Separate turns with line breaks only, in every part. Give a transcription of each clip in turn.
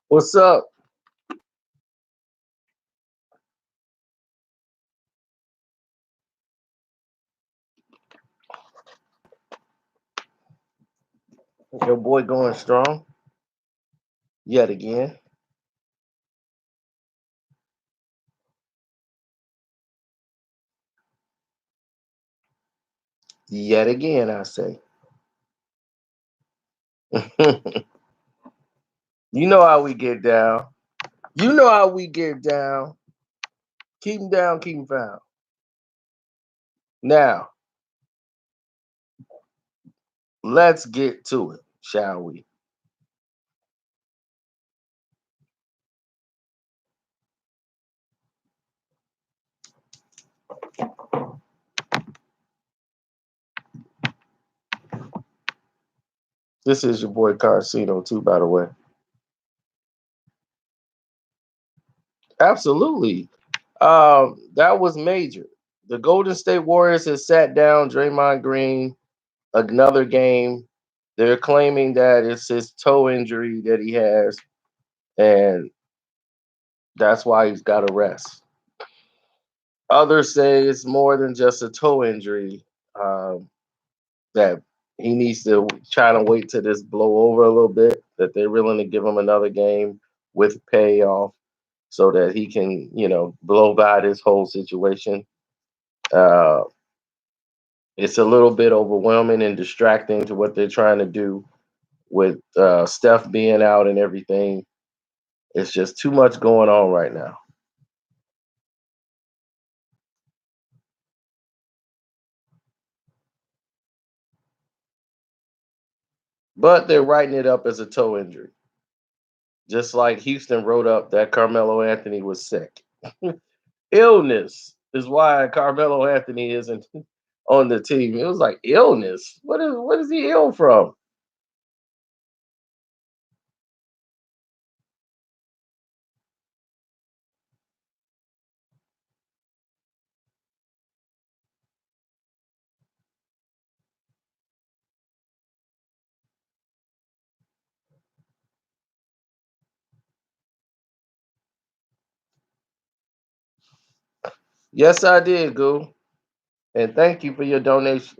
What's up? Your boy going strong yet again. Yet again, I say. You know how we get down. You know how we get down. Keep them down, keep them found. Now, let's get to it, shall we? This is your boy Carcino, too, by the way. Absolutely. That was major. The Golden State Warriors has sat down Draymond Green another game. They're claiming that it's his toe injury that he has, and that's why he's got to rest. Others say it's more than just a toe injury, that he needs to try to wait till this blow over a little bit, that they're willing to give him another game with payoff so that he can, blow by this whole situation. Uh, it's a little bit overwhelming and distracting to what they're trying to do with Steph being out and everything. It's just too much going on right now. But they're writing it up as a toe injury, just like Houston wrote up that Carmelo Anthony was sick. Illness is why Carmelo Anthony isn't on the team. It was like illness. What is he ill from? Yes, I did, Goo. And thank you for your donation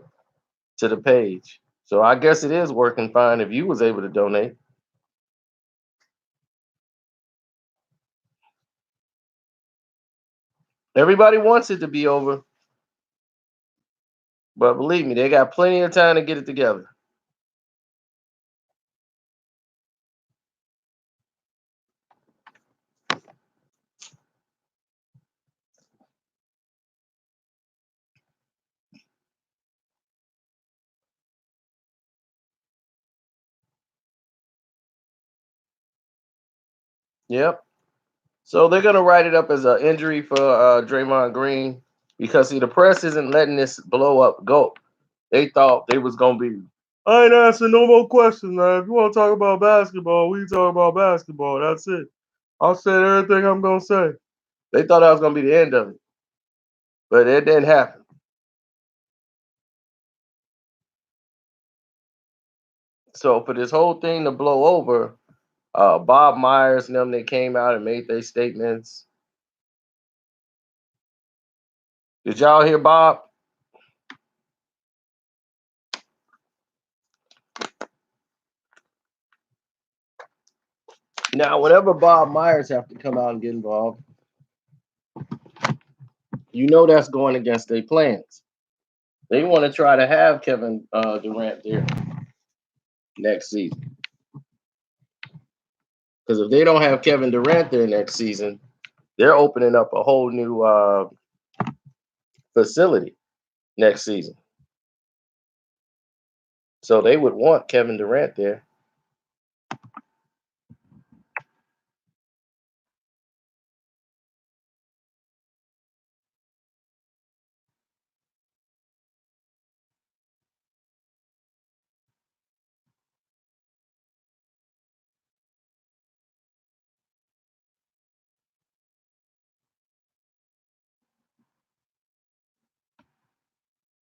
to the page. So I guess it is working fine if you was able to donate. Everybody wants it to be over, but believe me, they got plenty of time to get it together. Yep. So they're gonna write it up as an injury for Draymond Green because see the press isn't letting this blow up go. They thought they was gonna be. I ain't answering no more questions, man. If you want to talk about basketball, we talk about basketball. That's it. I'll say everything I'm gonna say. They thought that was gonna be the end of it, but it didn't happen. So for this whole thing to blow over, Bob Myers and them they came out and made their statements. Did y'all hear Bob? Now, whenever Bob Myers have to come out and get involved, you know that's going against their plans. They want to try to have Kevin Durant there next season. Because if they don't have Kevin Durant there next season, they're opening up a whole new facility next season. So they would want Kevin Durant there.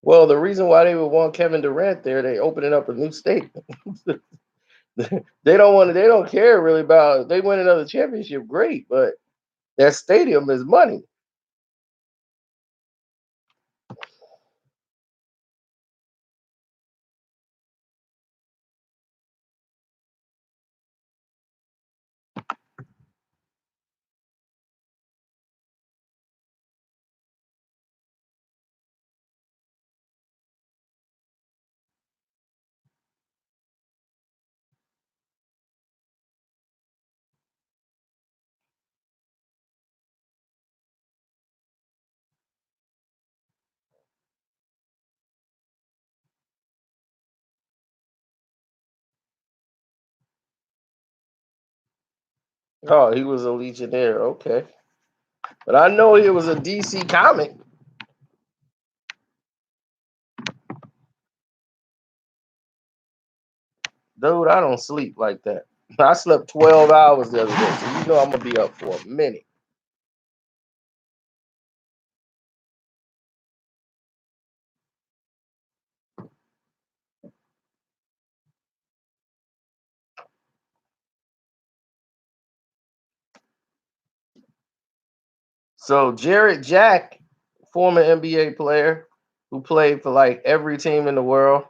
Well, the reason why they would want Kevin Durant there, they opening up a new state. They don't want to. They don't care really about. If they win another championship, great, but that stadium is money. Oh, he was a Legionnaire. Okay, but I know he was a DC comic. Dude, I don't sleep like that. I slept 12 hours the other day, so you know I'm gonna be up for a minute. So Jarrett Jack, former NBA player who played for like every team in the world,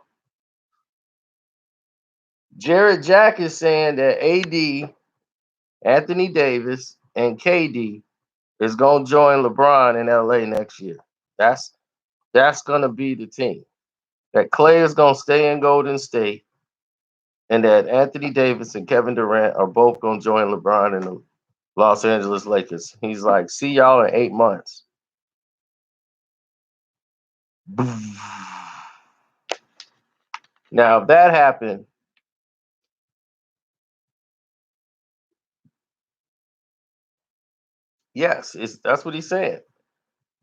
Jarrett Jack is saying that AD, Anthony Davis, and KD is gonna join LeBron in LA next year. That's that's gonna be the team. That Clay is gonna stay in Golden State, and that Anthony Davis and Kevin Durant are both gonna join LeBron in the Los Angeles Lakers. He's like, see y'all in 8 months. Now, if that happened, yes, that's what he said.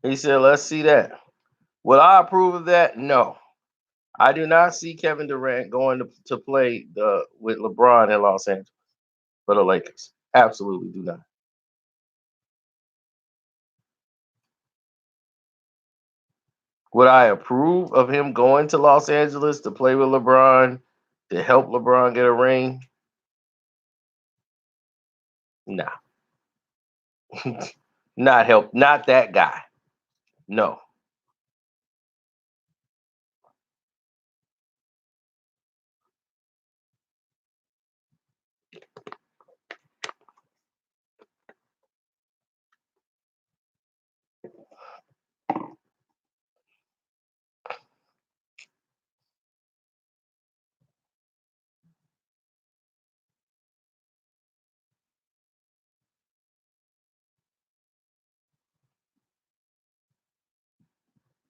He said, let's see that. Will I approve of that? No. I do not see Kevin Durant going to play with LeBron in Los Angeles for the Lakers. Absolutely do not. Would I approve of him going to Los Angeles to play with LeBron to help LeBron get a ring? Nah. Not help, not that guy. No.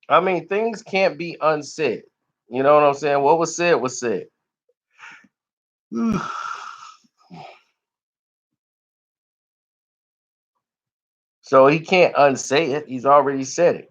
I mean, things can't be unsaid. You know what I'm saying? What was said was said. So he can't unsay it. He's already said it.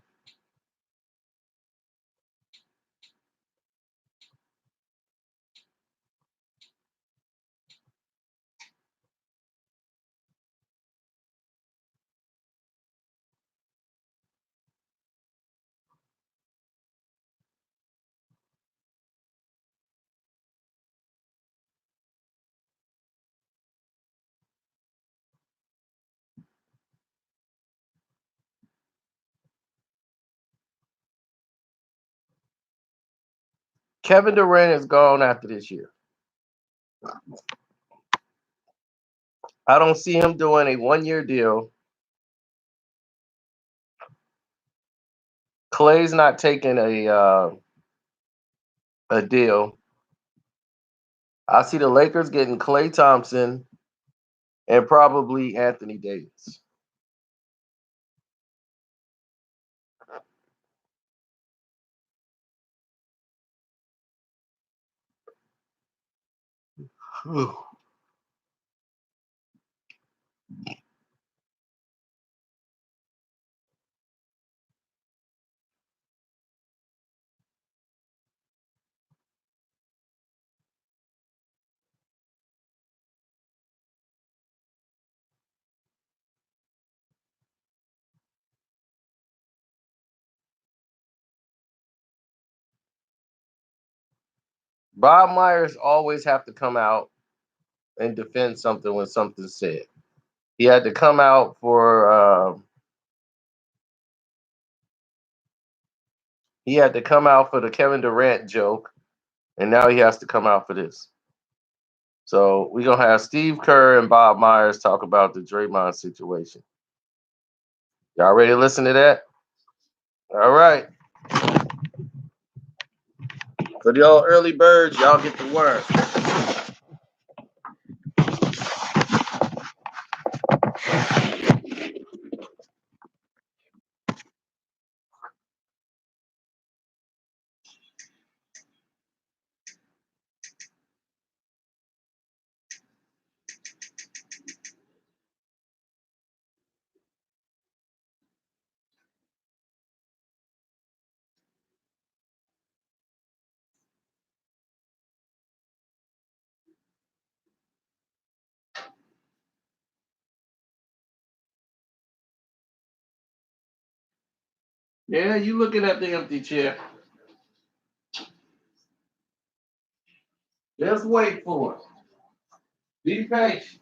Kevin Durant is gone after this year. I don't see him doing a 1 year deal. Clay's not taking a deal. I see the Lakers getting Clay Thompson and probably Anthony Davis. Bob Myers always have to come out and defend something when something's said. He had to come out for the Kevin Durant joke, and now he has to come out for this. So we're gonna have Steve Kerr and Bob Myers talk about the Draymond situation. Y'all ready to listen to that? All right. For y'all early birds, y'all get the word. Yeah, you looking at the empty chair. Just wait for it. Be patient.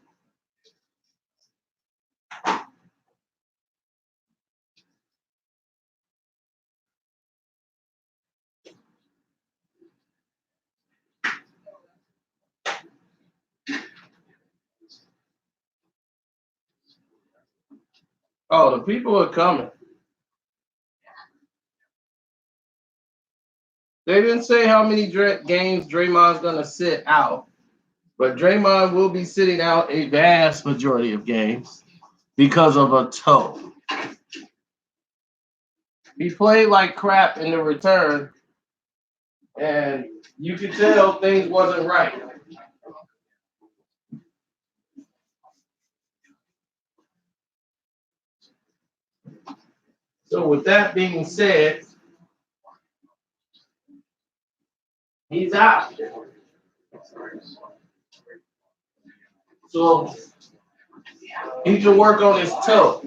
Oh, the people are coming. They didn't say how many games Draymond's gonna sit out, but Draymond will be sitting out a vast majority of games because of a toe. He played like crap in the return, and you could tell things wasn't right. So with that being said, he's out. So he can work on his toe.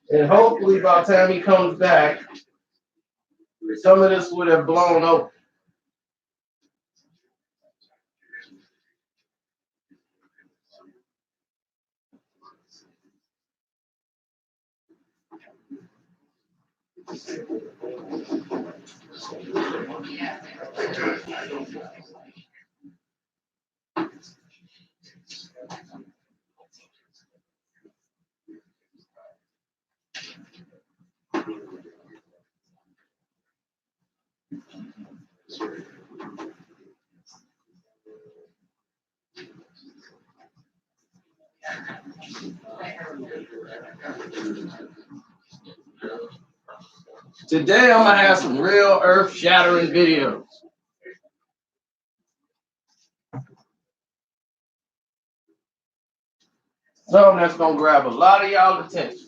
And hopefully by the time he comes back, some of this would have blown over. Today I'm gonna have some real earth-shattering videos. Something that's gonna grab a lot of y'all attention.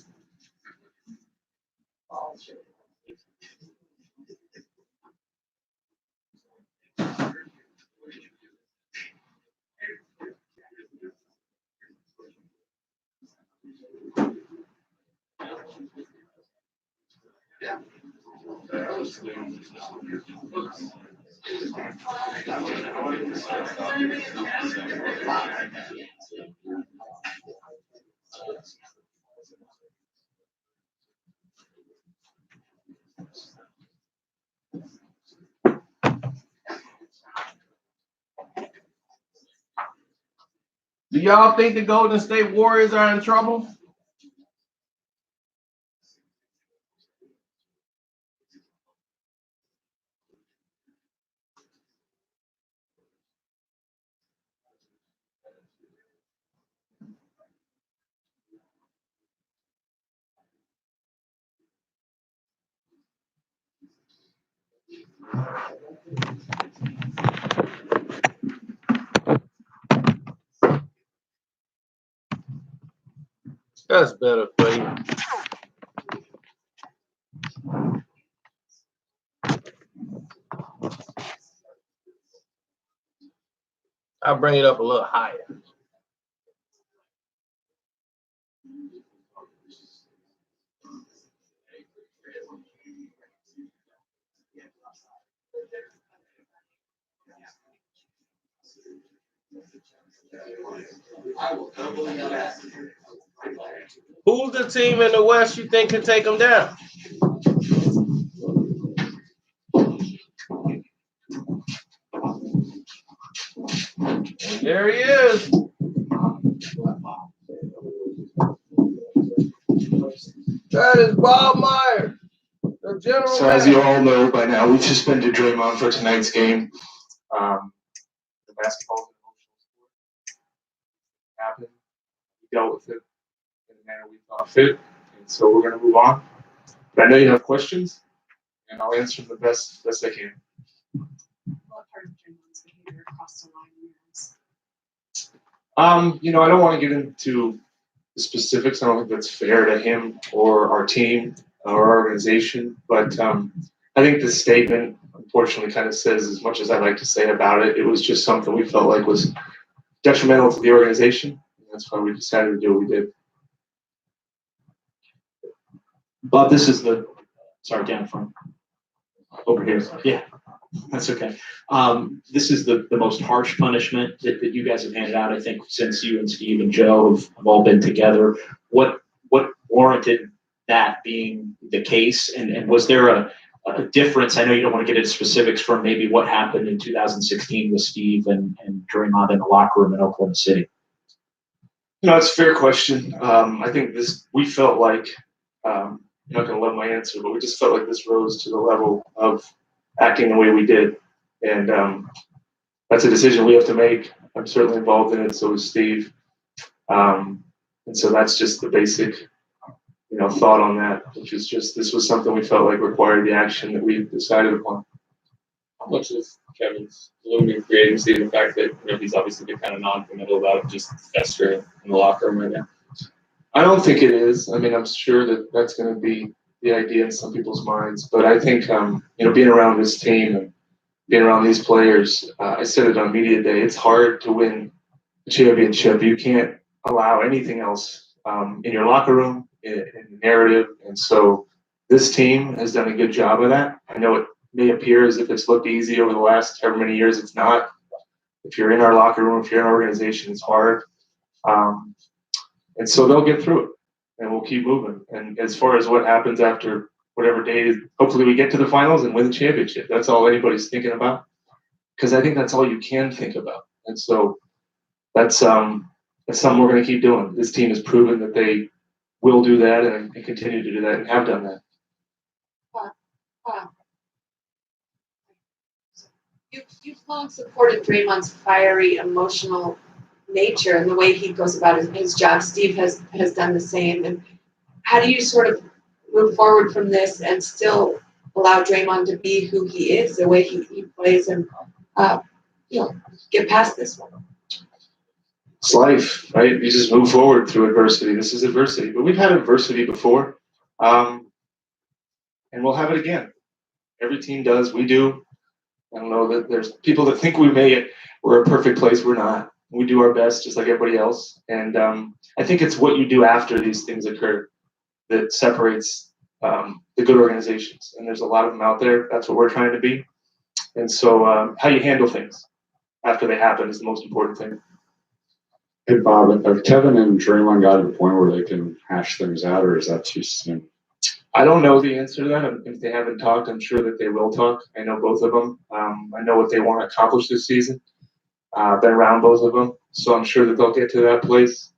Do y'all think the Golden State Warriors are in trouble? That's better for you. I'll bring it up a little higher. Who's the team in the West you think can take them down? There he is. That is Bob Meyer, the general
So as you all know by now, we suspended Draymond for tonight's game. The basketball is an emotional sport. It happened. We dealt with it in the manner we thought fit, and so we're going to move on. But I know you have questions, and I'll answer them the best I can.
What part of Draymond's behavior crossed the line in
I don't want to get into the specifics. I don't think that's fair to him or our team or our organization. But I think the statement, unfortunately, kind of says as much as I'd like to say about it. It was just something we felt like was detrimental to the organization. And that's why we decided to do what we did.
Bob, this is sorry, down front. Over here. Yeah, that's okay. This is the most harsh punishment that you guys have handed out, I think, since you and Steve and Joe have all been together. What warranted that being the case? And was there a difference? I know you don't want to get into specifics from maybe what happened in 2016 with Steve and Draymond in the locker room in Oklahoma City.
It's a fair question. I think we felt like, you're not going to love my answer, but we just felt like this rose to the level of acting the way we did. And that's a decision we have to make. I'm certainly involved in it, so is Steve. And so that's just the basic, thought on that, which is just this was something we felt like required the action that we decided upon.
How much is Kevin's looming free agency and the fact that he's obviously been kind of non-committal about it, just festering in the locker room right now?
I don't think it is. I mean, I'm sure that that's going to be the idea in some people's minds. But I think, being around this team and being around these players, I said it on media day, it's hard to win a championship. You can't allow anything else in your locker room, in the narrative. And so this team has done a good job of that. I know it may appear as if it's looked easy over the last however many years. It's not. If you're in our locker room, if you're in our organization, it's hard. And so they'll get through it, and we'll keep moving. And as far as what happens after whatever day, hopefully we get to the finals and win the championship. That's all anybody's thinking about, because I think that's all you can think about. And so that's something we're going to keep doing. This team has proven that they will do that and continue to do that and have done that.
Wow. You've long supported Draymond's fiery, emotional nature and the way he goes about his job. Steve has done the same. And how do you sort of move forward from this and still allow Draymond to be who he is, the way he plays, and get past this one?
It's life, right? You just move forward through adversity. This is adversity, but we've had adversity before, and we'll have it again. Every team does. We do. I don't know that there's people that think we're a perfect place. We're not. We do our best just like everybody else. And I think it's what you do after these things occur that separates the good organizations. And there's a lot of them out there. That's what we're trying to be. And so how you handle things after they happen is the most important thing.
Hey, Bob, have Kevin and Draymond got to the point where they can hash things out, or is that too soon?
I don't know the answer to that. If they haven't talked, I'm sure that they will talk. I know both of them. I know what they want to accomplish this season. Been around both of them, so I'm sure that they'll get to that place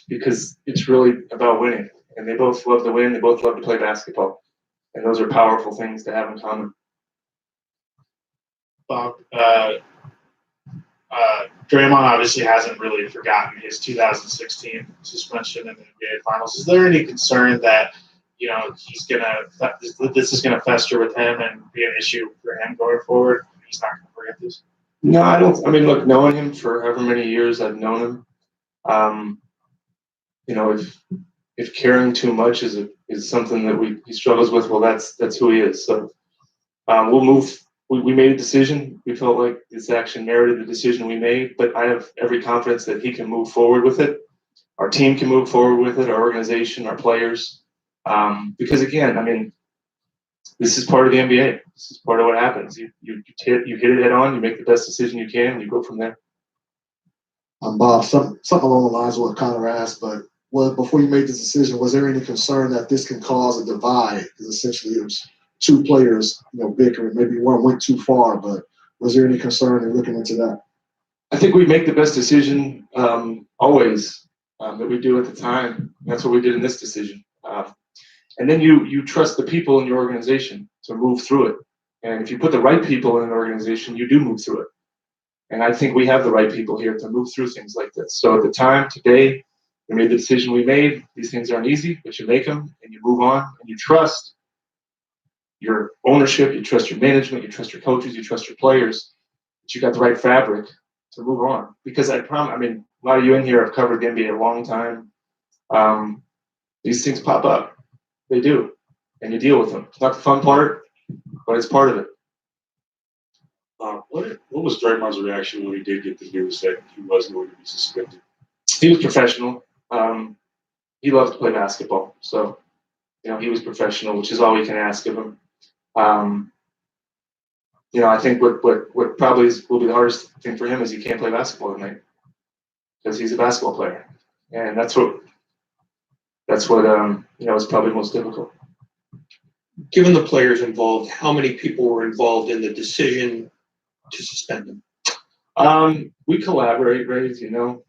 because it's really about winning. And they both love to win. They both love to play basketball. And those are powerful things to have in common.
Bob, Draymond obviously hasn't really forgotten his 2016 suspension in the NBA Finals. Is there any concern that this is gonna fester with him and be an issue for him going forward? He's not gonna forget this.
No, I don't. I mean, look, knowing him for however many years I've known him, if caring too much is something that he struggles with, well, that's who he is. So we'll move. We made a decision. We felt like this action merited the decision we made, but I have every confidence that he can move forward with it. Our team can move forward with it, our organization, our players. Because again, I mean, this is part of the NBA. This is part of what happens. You hit it head on. You make the best decision you can. And you go from there.
Bob, something along the lines of what Connor asked, but before you made this decision, was there any concern that this can cause a divide? Because essentially it was two players, bickering. Maybe one went too far, but was there any concern in looking into that?
I think we make the best decision always that we do at the time. That's what we did in this decision. And then you trust the people in your organization to move through it. And if you put the right people in an organization, you do move through it. And I think we have the right people here to move through things like this. So at the time, today, we made the decision we made. These things aren't easy, but you make them and you move on and you trust your ownership, you trust your management, you trust your coaches, you trust your players, that you got the right fabric to move on. Because I promise, a lot of you in here have covered the NBA a long time. These things pop up. They do. And you deal with them. It's not the fun part, but it's part of it.
What was Draymond's reaction when he did get the news that he was going to be suspended?
He was professional. He loves to play basketball. So, he was professional, which is all we can ask of him. I think what probably will be the hardest thing for him is he can't play basketball tonight because he's a basketball player. And that's what is probably most difficult.
Given the players involved, how many people were involved in the decision to suspend him?
We collaborate, right? As you know,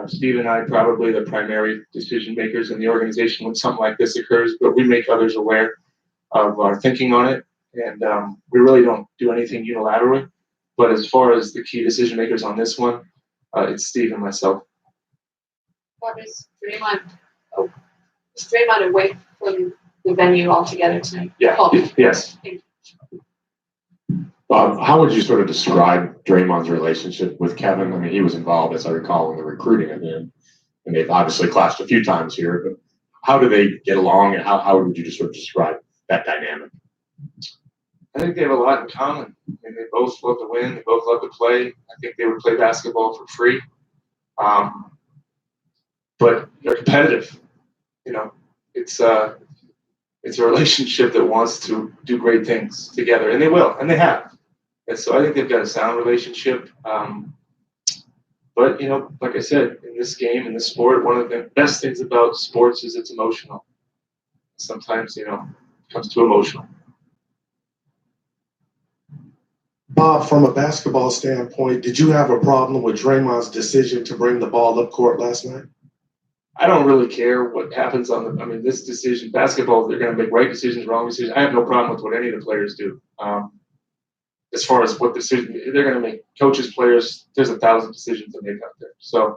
Steve and I probably the primary decision makers in the organization when something like this occurs, but we make others aware of our thinking on it, and we really don't do anything unilaterally. But as far as the key decision makers on this one, it's Steve and myself.
Bob, is Draymond away from the venue altogether tonight?
Yeah.
Oh.
Yes.
How would you sort of describe Draymond's relationship with Kevin? He was involved, as I recall, in the recruiting of him, and they've obviously clashed a few times here. But how do they get along, and how would you just sort of describe that dynamic?
I think they have a lot in common. They both love to win. They both love to play. I think they would play basketball for free. But they're competitive. It's a relationship that wants to do great things together, and they will, and they have. And so I think they've got a sound relationship. But like I said, in this game, in this sport, one of the best things about sports is it's emotional. Sometimes, it becomes too emotional.
Bob, from a basketball standpoint, did you have a problem with Draymond's decision to bring the ball up court last night?
I don't really care what happens this decision, basketball, they're going to make right decisions, wrong decisions. I have no problem with what any of the players do. As far as what decision they're going to make, coaches, players, there's 1,000 decisions to make out there. So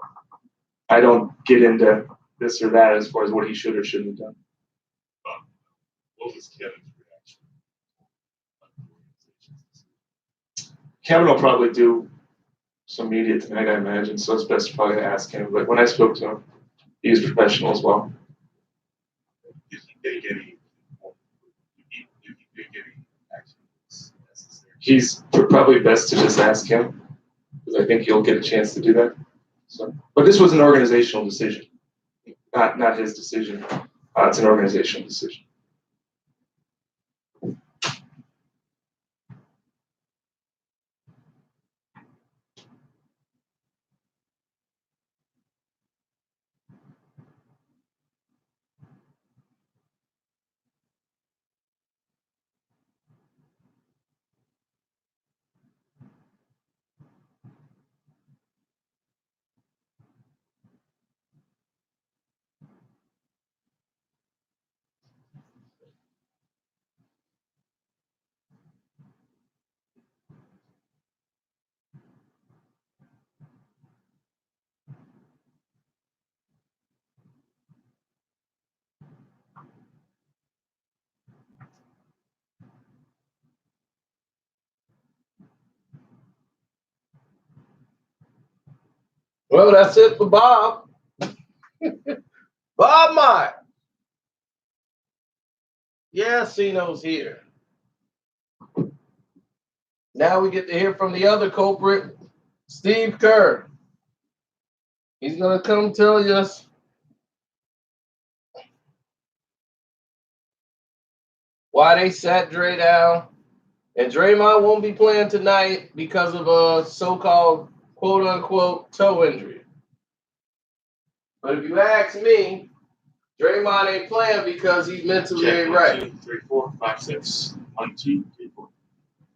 I don't get into this or that as far as what he should or shouldn't have done.
What was Kevin's reaction?
Kevin will probably do some media tonight, I imagine, so it's best probably to ask him. But when I spoke to him, he was professional as well.
Did he take any actions necessary?
He's probably best to just ask him, because I think he'll get a chance to do that. So, but this was an organizational decision, not his decision. It's an organizational decision.
Well, that's it for Bob. Bob Mott. Yeah, Cino's here. Now we get to hear from the other culprit, Steve Kerr. He's going to come tell us why they sat Dre down And Draymond won't be playing tonight because of a so-called quote-unquote toe injury. But if you ask me, Draymond ain't playing because he's mentally
Check,
ain't
1,
right.
2, 3, 4, 5, 6. 1, 2, 3, 4.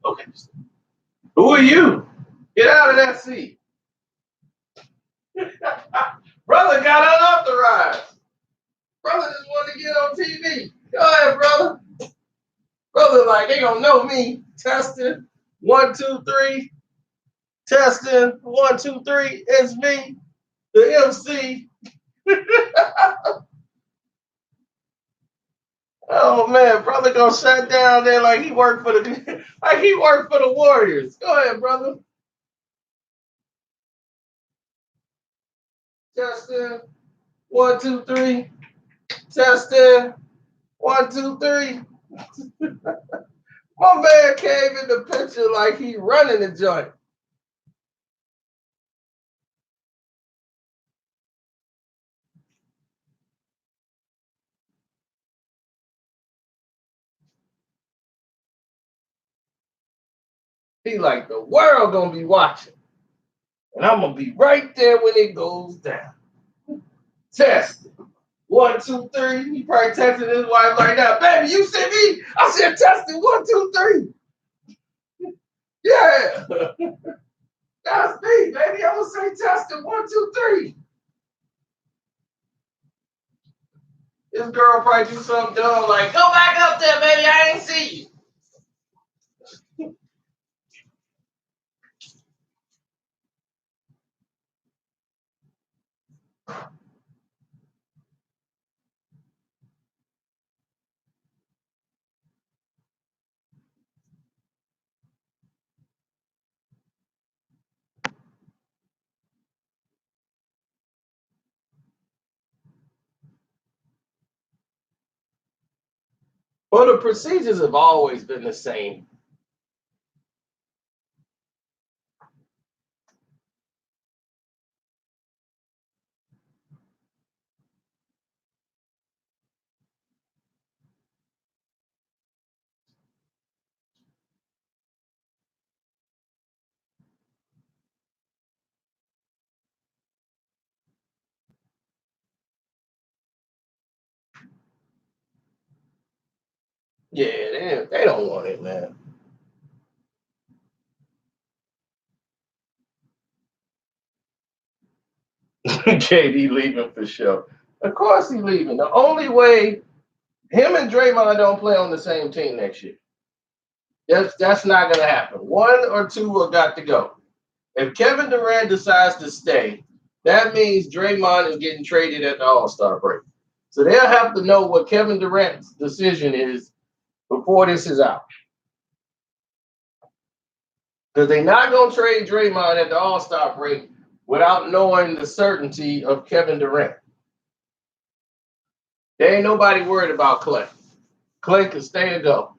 Okay. Who are you?
Get out of that seat. Brother got unauthorized. Brother just wanted to get on TV. Go ahead, brother. Brother, like, they gonna know me. Testing. 1, 2, 3. Testing. 1, 2, 3. It's me, the MC. Oh man, brother gonna shut down there like he worked for the Warriors. Go ahead, brother. Testing. 1, 2, 3. Testing. 1, 2, 3. My man came in the picture like he running the joint. He like the world gonna be watching. And I'm gonna be right there when it goes down. Test. 1, 2, 3. He probably texting his wife like that. Baby, you see me? I said testing 1, 2, 3. Yeah. That's me, baby. I'm gonna say testing 1, 2, 3. This girl probably do something dumb like, go back up there, baby. I ain't see you. Well, the procedures have always been the same. Yeah, they don't want it, man. KD leaving for sure. Of course he leaving. The only way him and Draymond don't play on the same team next year. That's not gonna happen. One or two have got to go. If Kevin Durant decides to stay, that means Draymond is getting traded at the All-Star break. So they'll have to know what Kevin Durant's decision is before this is out. Because they're not gonna trade Draymond at the All-Star break without knowing the certainty of Kevin Durant. There ain't nobody worried about Clay. Clay can stay and go.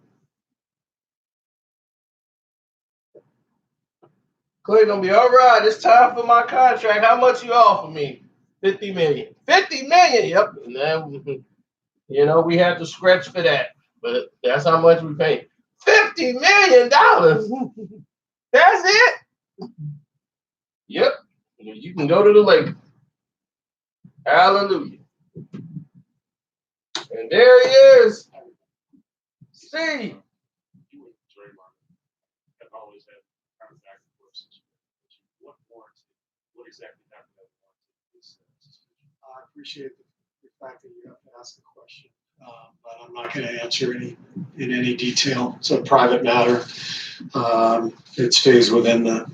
Clay gonna be all right. It's time for my contract. How much you offer me? 50 million. 50 million. Yep. And then we had to scratch for that, but that's how much we paid. $50 million. That's it. Yep. You can go to the lake. Hallelujah. And there he is. Steve.
You and Draymond have always had kind of back and forth situation. What exactly happened that warranted this suspension?
I appreciate the fact that you have to ask the question, but I'm not going to answer in any detail. It's a private matter. It stays within the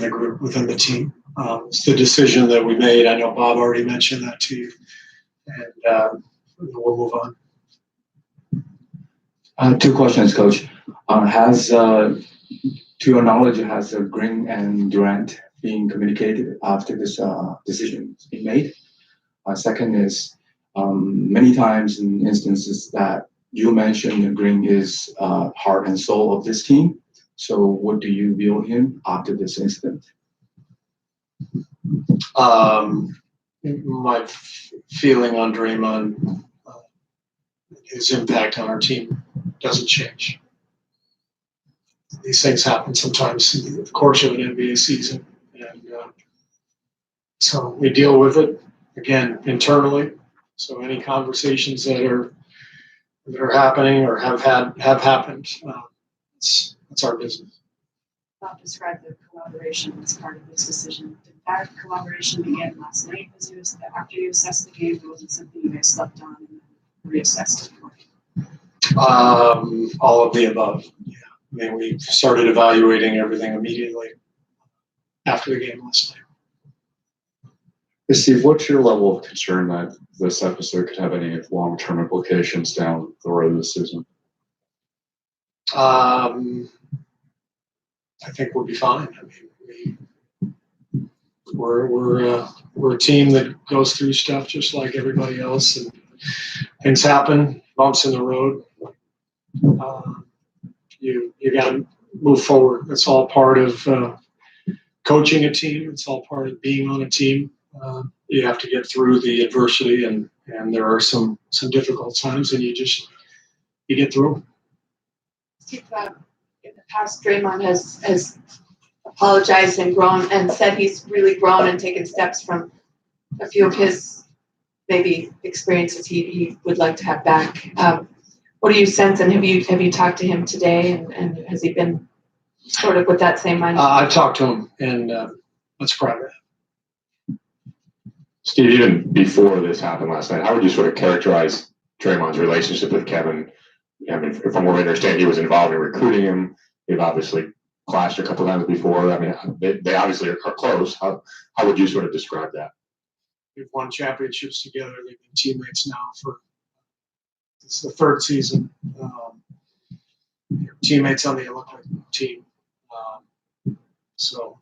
group, within the team. It's the decision that we made. I know Bob already mentioned that to you, and we'll move on.
Two questions, Coach. To your knowledge, has Green and Durant been communicated after this decision has been made? Second is, many times in instances that you mentioned, Green is heart and soul of this team. So what do you view him after this incident?
My feeling on Draymond, his impact on our team doesn't change.
these things happen sometimes in the course of an NBA season, and so we deal with it again internally. So any conversations that are happening or have happened, it's our business.
Bob described the collaboration as part of this decision. Did that collaboration begin last night after you assessed the game? Or was it something you guys slept on and reassessed it?
All of the above. Yeah. I mean, we started evaluating everything immediately after the game last night.
Hey, Steve, what's your level of concern that this episode could have any long-term implications down the road of the season?
I think we'll be fine. I mean, we're a team that goes through stuff just like everybody else, and things happen, bumps in the road. You got to move forward. It's all part of coaching a team. It's all part of being on a team. You have to get through the adversity, and there are some difficult times, and you get through.
Steve, in the past, Draymond has apologized and grown and said he's really grown and taken steps from a few of his maybe experiences he would like to have back. What do you sense, and have you talked to him today, and has he been sort of with that same mindset?
I've talked to him, and that's private.
Steve, even before this happened last night, how would you sort of characterize Draymond's relationship with Kevin? I mean, from what I understand, he was involved in recruiting him. They've obviously clashed a couple times before. I mean, they obviously are close. How would you sort of describe that?
We've won championships together. They've been teammates now it's the third season. Teammates on the Olympic team. So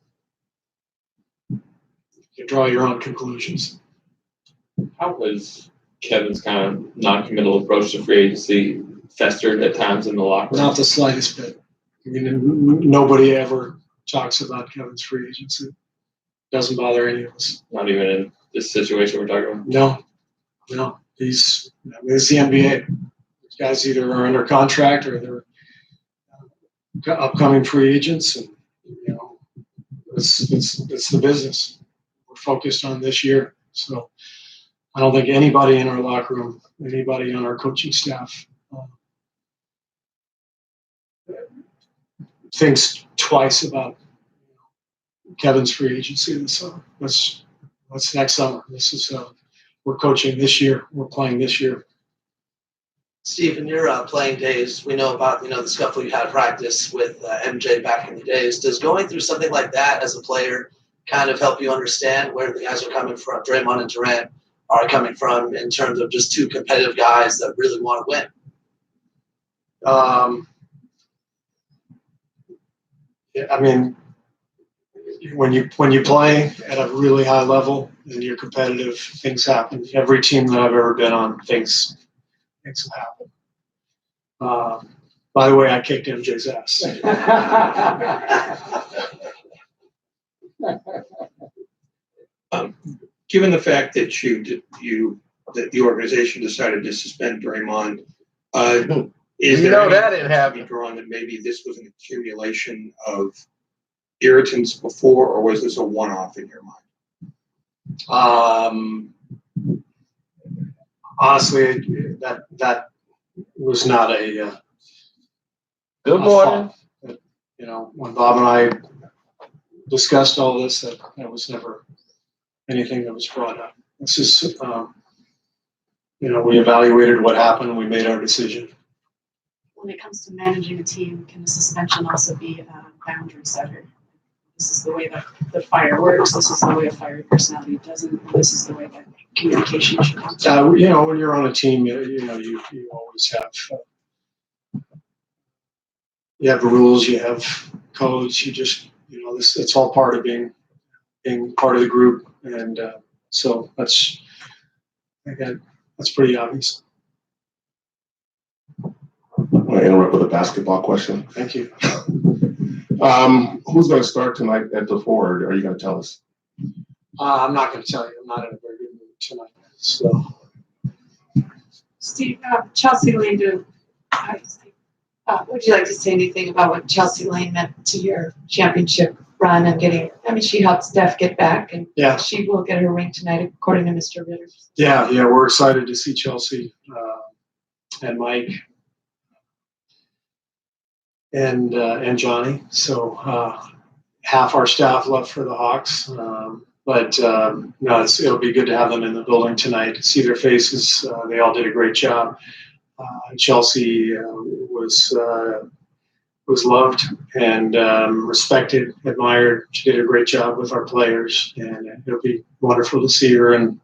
you draw your own conclusions.
How was Kevin's kind of non-committal approach to free agency festered at times in the locker room?
Not the slightest bit. I mean, nobody ever talks about Kevin's free agency. Doesn't bother any of us.
Not even in this situation we're talking about?
No. It's the NBA. These guys either are under contract or they're upcoming free agents, and it's the business. We're focused on this year, so I don't think anybody in our locker room, anybody on our coaching staff, thinks twice about Kevin's free agency this summer. That's next summer. This is we're coaching this year. We're playing this year.
Steve, in your playing days, we know about the scuffle you had at practice with MJ back in the days. Does going through something like that as a player kind of help you understand where the guys are coming from, Draymond and Durant are coming from, in terms of just two competitive guys that really want to win?
I mean, when you play at a really high level and you're competitive, things happen. Every team that I've ever been on, things have happened. By the way, I kicked MJ's ass. Given the fact that that the organization decided to suspend Draymond, is there
that didn't happen.
Drawn that maybe this was an accumulation of irritants before, or was this a one-off in your mind? Honestly, that was not a
Good morning.
When Bob and I discussed all this, that was never anything that was brought up. This is, we evaluated what happened and we made our decision.
When it comes to managing a team, can a suspension also be a boundary setter? This is the way that the fire works. This is the way a fire personality doesn't. This is the way that communication should come.
When you're on a team, you always have you have rules, you have codes. You just it's all part of being part of the group, and so that's pretty obvious.
I want to interrupt with a basketball question.
Thank you.
Who's going to start tonight at the forward? Are you going to tell us?
I'm not going to tell you. I'm not in a very good mood tonight. So,
Steve, Chelsea leaned to. Would you like to say anything about what Chelsea Lane meant to your championship run and getting? I mean, she helped Steph get back, and she will get her ring tonight, according to Mr. Ritter.
Yeah, we're excited to see Chelsea and Mike and Johnny. So half our staff left for the Hawks, but no, it'll be good to have them in the building tonight. See their faces. They all did a great job. Chelsea was loved and respected, admired. She did a great job with our players, and it'll be wonderful to see her and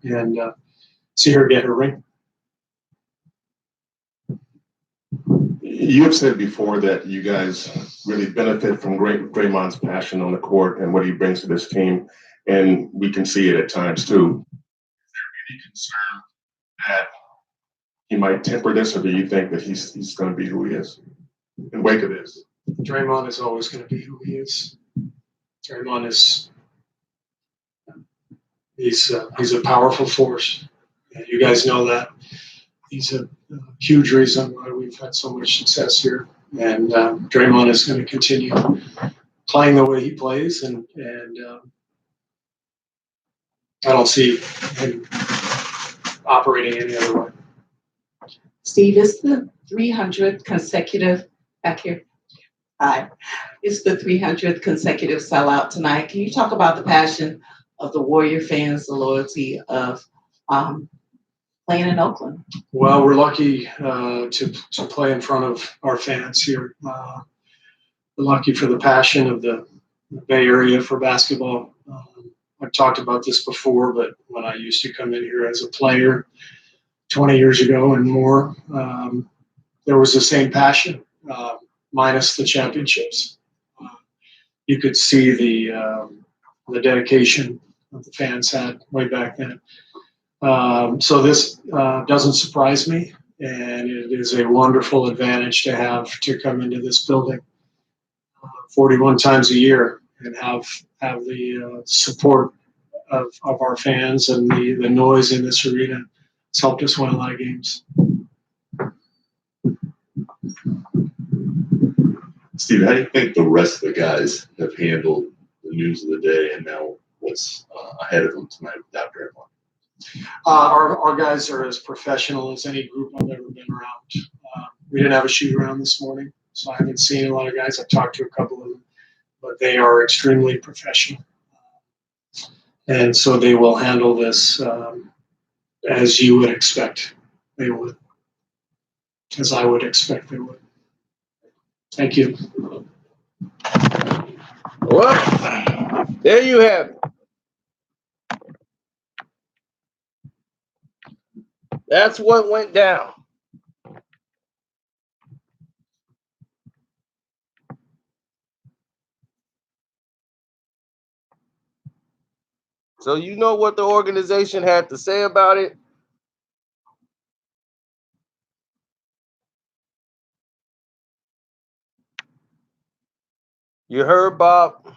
see her get her ring.
You have said before that you guys really benefit from Draymond's passion on the court and what he brings to this team, and we can see it at times too. Is there any concern that he might temper this, or do you think that he's going to be who he is in wake of this?
Draymond is always going to be who he is. Draymond is he's a powerful force, and you guys know that. He's a huge reason why we've had so much success here, and Draymond is going to continue playing the way he plays, and I don't see him operating any other way.
Steve, it's the 300th consecutive back here. Hi. It's the 300th consecutive sellout tonight. Can you talk about the passion of the Warrior fans, the loyalty of playing in Oakland?
Well, we're lucky to play in front of our fans here. We're lucky for the passion of the Bay Area for basketball. I've talked about this before, but when I used to come in here as a player 20 years ago and more, there was the same passion, minus the championships. You could see the dedication that the fans had way back then. So this doesn't surprise me, and it is a wonderful advantage to have to come into this building 41 times a year and have the support of our fans, and the noise in this arena. It's helped us win a lot of games.
Steve, how do you think the rest of the guys have handled the news of the day and now what's ahead of them tonight without Draymond?
Our guys are as professional as any group I've ever been around. We didn't have a shoot around this morning, so I haven't seen a lot of guys. I've talked to a couple of them, but they are extremely professional. And so they will handle this as you would expect they would, as I would expect they would. Thank you.
Well, there you have it. That's what went down. So you know what the organization had to say about it? You heard Bob.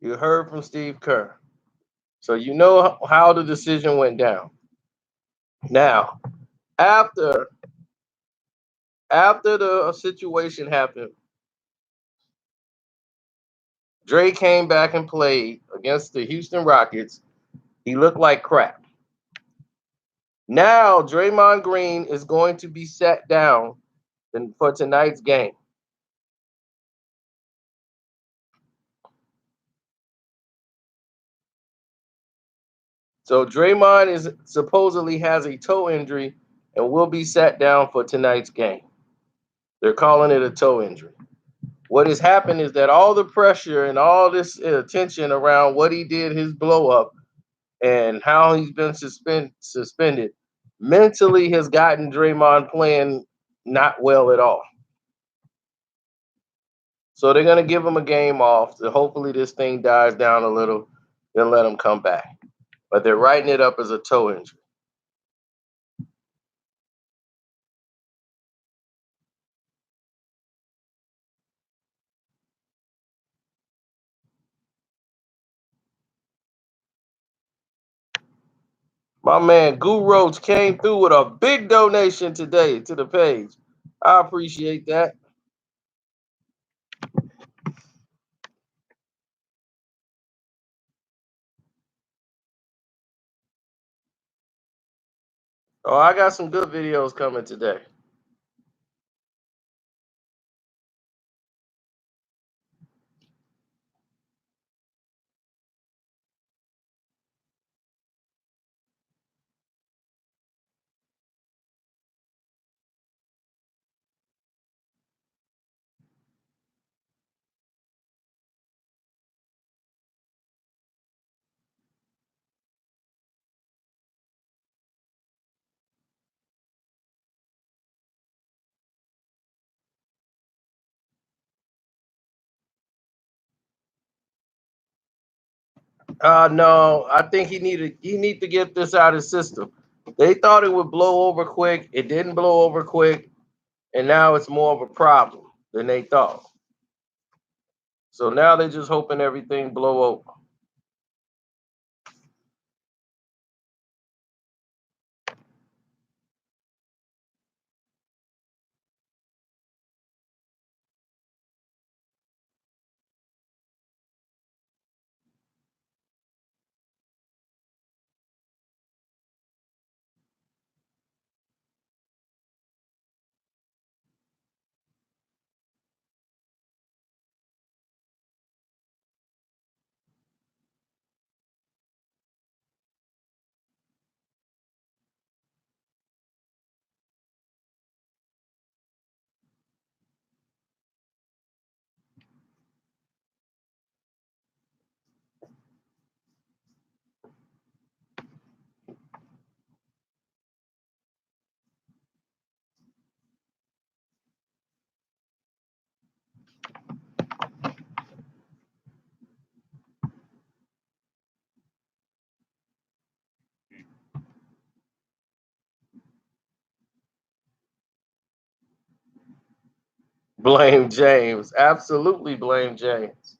You heard from Steve Kerr. So you know how the decision went down. Now, after the situation happened, Dre came back and played against the Houston Rockets. He looked like crap. Now, Draymond Green is going to be sat down for tonight's game. So Draymond supposedly has a toe injury and will be sat down for tonight's game. They're calling it a toe injury. What has happened is that all the pressure and all this attention around what he did, his blow up, and how he's been suspended, mentally has gotten Draymond playing not well at all. So they're going to give him a game off. So hopefully this thing dies down a little, then let him come back. But they're writing it up as a toe injury. My man Goo Roach came through with a big donation today to the page. I appreciate that. Oh, I got some good videos coming today. No, I think he need to get this out of his system. They thought it would blow over quick. It didn't blow over quick, and now it's more of a problem than they thought. So now they're just hoping everything blow over. Blame James. Absolutely blame James.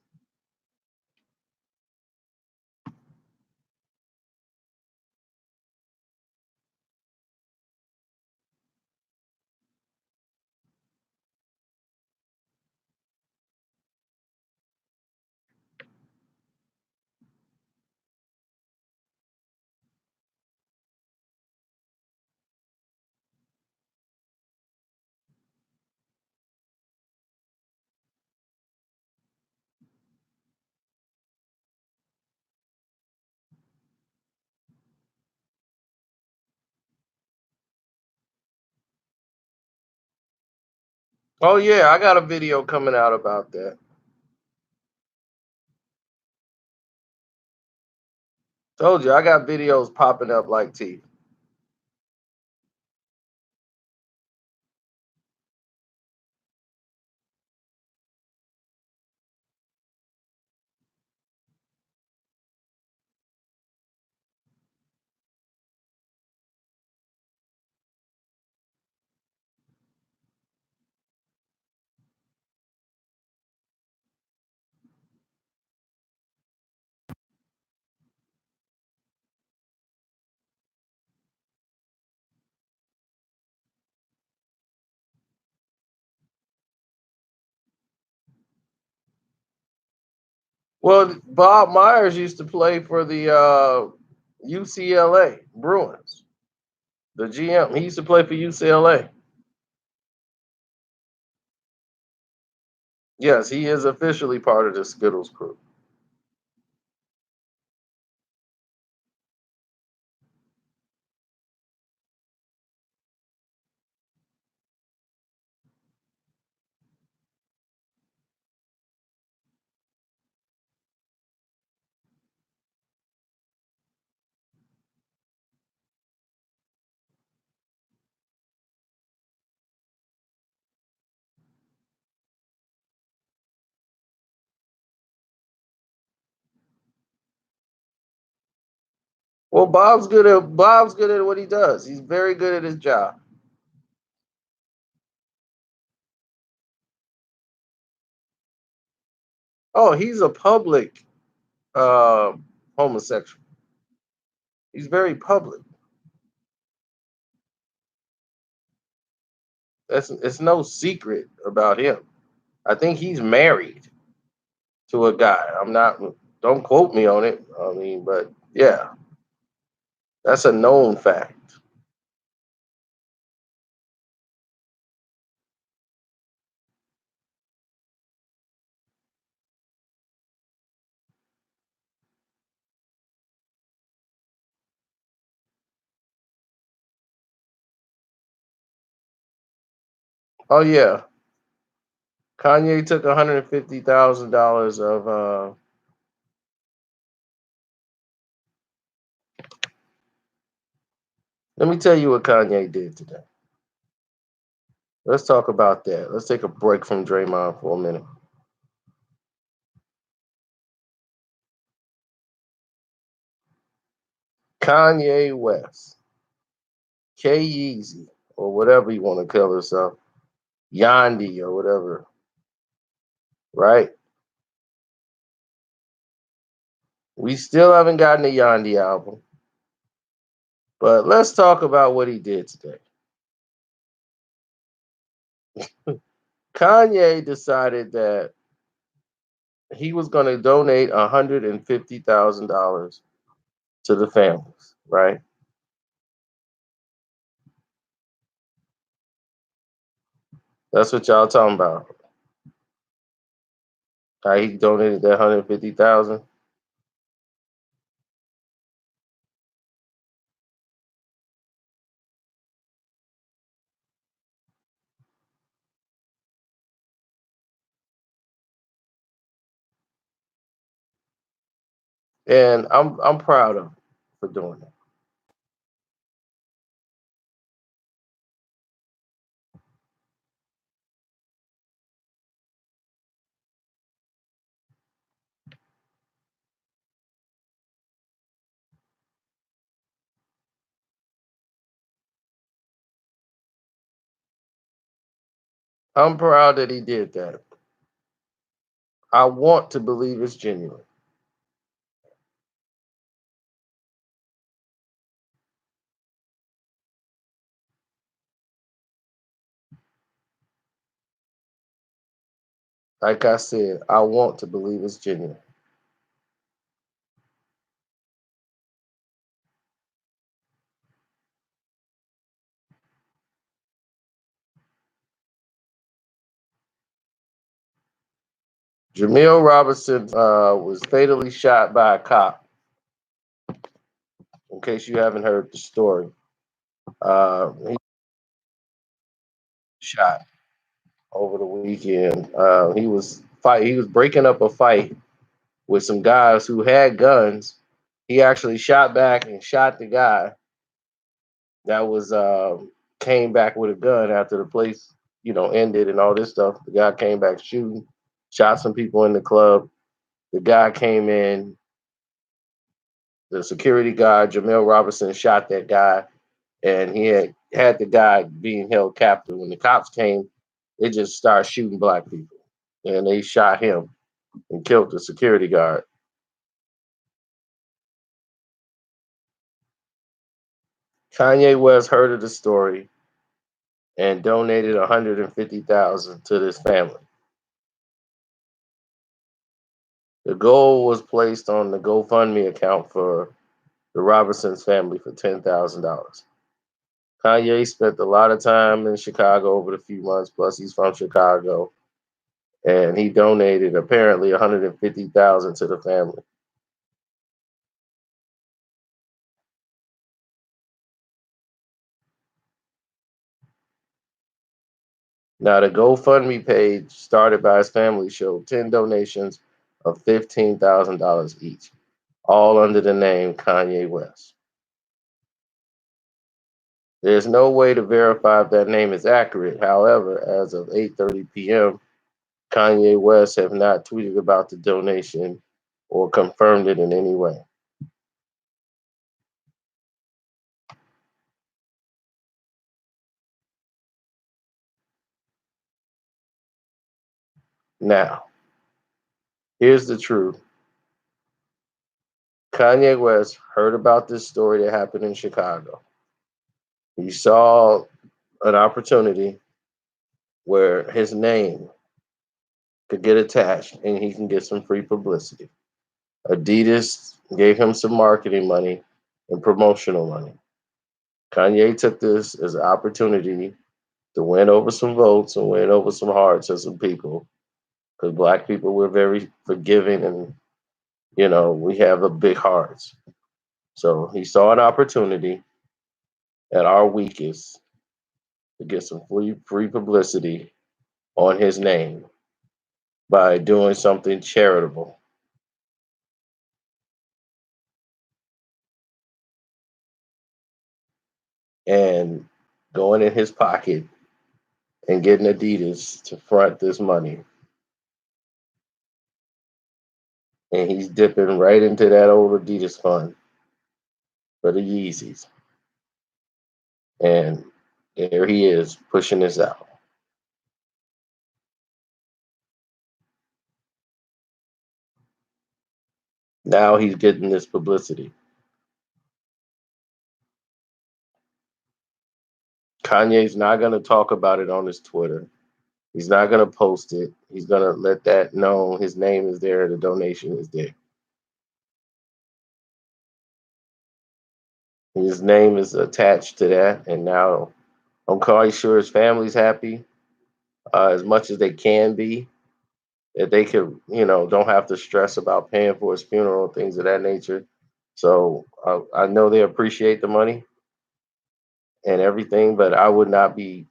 Oh yeah, I got a video coming out about that. Told you I got videos popping up like teeth. Well, Bob Myers used to play for the UCLA Bruins. The GM, he used to play for UCLA. Yes, he is officially part of the Skittles crew. Well, Bob's good at what he does. He's very good at his job. Oh, he's a public uh, homosexual. He's very public. It's no secret about him. I think he's married to a guy. I'm not. Don't quote me on it. I mean, but yeah, that's a known fact. Oh yeah, Kanye took $150,000 of. Let me tell you what Kanye did today. Let's talk about that. Let's take a break from Draymond for a minute. Kanye West, K Yeezy, or whatever you want to call yourself, Yandi or whatever, right? We still haven't gotten the Yandi album, but let's talk about what he did today. Kanye decided that he was going to donate $150,000 to the families, right? That's what y'all talking about. How he donated that 150,000. And I'm proud of him for doing that. I'm proud that he did that. I want to believe it's genuine. Like I said, I want to believe it's genuine. Jamil Robinson was fatally shot by a cop. In case you haven't heard the story, he shot over the weekend. He was breaking up a fight with some guys who had guns. He actually shot back and shot the guy that was came back with a gun after the place, ended and all this stuff. The guy came back shooting, shot some people in the club. The guy came in, the security guard, Jamil Robinson, shot that guy, and he had the guy being held captive. When the cops came, they just started shooting black people, and they shot him and killed the security guard. Kanye West heard of the story and donated 150,000 to this family. The goal was placed on the GoFundMe account for the Robinsons family for $10,000. Kanye spent a lot of time in Chicago over the few months, plus he's from Chicago, and he donated apparently 150,000 to the family. Now, the GoFundMe page started by his family showed 10 donations of $15,000 each, all under the name Kanye West. There's no way to verify if that name is accurate. However, as of 8:30 p.m., Kanye West have not tweeted about the donation or confirmed it in any way. Now, here's the truth. Kanye West heard about this story that happened in Chicago. He saw an opportunity where his name could get attached and he can get some free publicity. Adidas gave him some marketing money and promotional money. Kanye took this as an opportunity to win over some votes and win over some hearts of some people, because black people, we're very forgiving and, we have a big hearts. So he saw an opportunity at our weakest to get some free publicity on his name by doing something charitable. And going in his pocket and getting Adidas to front this money. And he's dipping right into that old Adidas fund for the Yeezys. And there he is pushing this out. Now he's getting this publicity. Kanye's not going to talk about it on his Twitter. He's not going to post it. He's going to let that know his name is there, the donation is there. His name is attached to that, and now I'm quite sure his family's happy as much as they can be, that they could, don't have to stress about paying for his funeral, things of that nature. So I know they appreciate the money and everything, but I would not be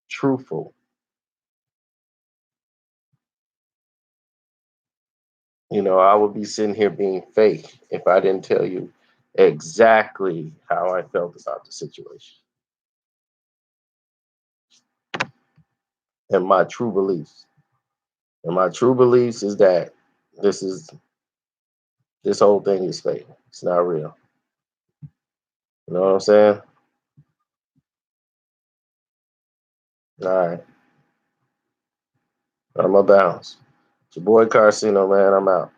truthful. I would be sitting here being fake if I didn't tell you exactly how I felt about the situation and my true beliefs. And my true beliefs is that this whole thing is fake. It's not real. You know what I'm saying? All right. I'm a bounce. It's your boy Carcino, man. I'm out.